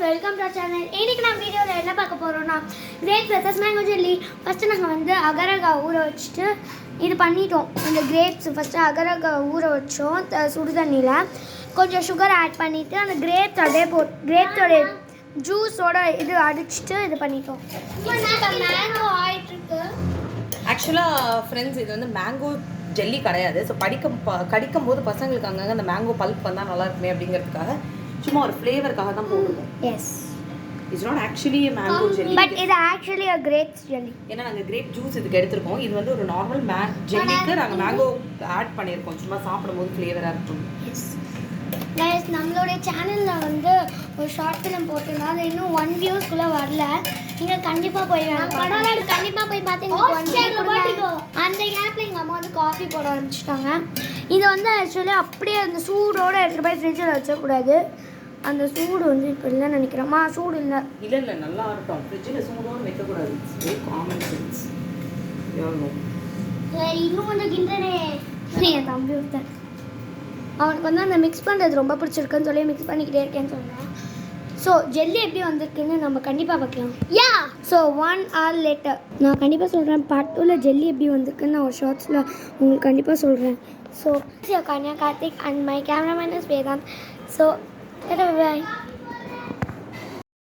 Welcome to channel. இன்னைக்கு நம்ம வீடியோவில் என்ன பார்க்க போகிறோம்னா grapes versus mango jelly. First நாங்கள் வந்து அகரகா ஊற வச்சுட்டு இது பண்ணிட்டோம். இந்த கிரேப்ஸ் ஃபஸ்ட்டு அகரகா ஊற வச்சோம் சுடு தண்ணியில். கொஞ்சம் சுகர் ஆட் பண்ணிவிட்டு அந்த கிரேப்ஸ் அப்படியே கிரேப்ஸோட ஜூஸோட இது அடிச்சுட்டு இது பண்ணிட்டோம். மேங்கோ ஆயிட்டுருக்கு. ஆக்சுவலாக ஃப்ரெண்ட்ஸ் இது வந்து மேங்கோ ஜெல்லி கிடையாது. ஸோ கடிக்கும் போது பசங்களுக்கு அங்கங்கே அந்த மேங்கோ பல்ப் வந்தால் நல்லா இருக்குமே அப்படிங்கிறதுக்காக சும்மா ஒரு ஃப்ளேவருக்காக தான் போடுவோம். Yes, it's not actually mango jelly, but இது ஆக்சுவலி கிரேப்ஸ் ஜெல்லி. ஏன்னா நாங்கள் கிரேப் ஜூஸ் இதுக்கு எடுத்திருக்கோம். இது வந்து ஒரு நார்மல் ஜெல்லிக்கு நாங்கள் மேங்கோ ஆட் பண்ணியிருக்கோம், சும்மா சாப்பிடும்போது ஃப்ளேவராக இருக்கும். எஸ் கைஸ், நம்மளுடைய சேனலில் வந்து ஒரு ஷார்ட் ஃபிலிம் போட்டிருந்தோம். அது இன்னும் 1 வியூஸ்க்குள்ளே வரல. நீங்கள் கண்டிப்பாக போய் கண்டிப்பாக போய் பார்த்து அந்த கேப்பில் எங்கள் அம்மா வந்து காஃபி போட ஆரம்பிச்சிட்டாங்க. இது வந்து ஆக்சுவலி அப்படியே அந்த சூடோடு எடுத்துகிட்டு போய் ஃப்ரிட்ஜில் வச்சக்கூடாது. அந்த சூடு வந்து இப்போ இல்லைன்னு நினைக்கிறேம்மா. சூடு இல்லை இல்லை நல்லா இருக்கும். ஃப்ரிட்ஜில் சூடோடு வைக்கக்கூடாது. Common sense. இன்னும் கொஞ்சம் கிண்டனே என் தம்பி ஒருத்தன் அவனுக்கு வந்து அந்த மிக்ஸ் பண்ணுறது ரொம்ப பிடிச்சிருக்குன்னு சொல்லி மிக்ஸ் பண்ணிக்கிட்டே இருக்கேன்னு சொன்னேன். ஸோ ஜெல்லி எப்படி வந்திருக்குன்னு நம்ம கண்டிப்பாக பார்க்கலாம். யா, ஸோ 1 hour later நான் கண்டிப்பாக சொல்கிறேன். பார்ட் 2ல ஜெல்லி எப்படி வந்திருக்குன்னு நான் ஒரு ஷார்ட்ஸில் உங்களுக்கு கண்டிப்பாக சொல்கிறேன். So Kanya Karthik and my cameraman is Vedant. So bye.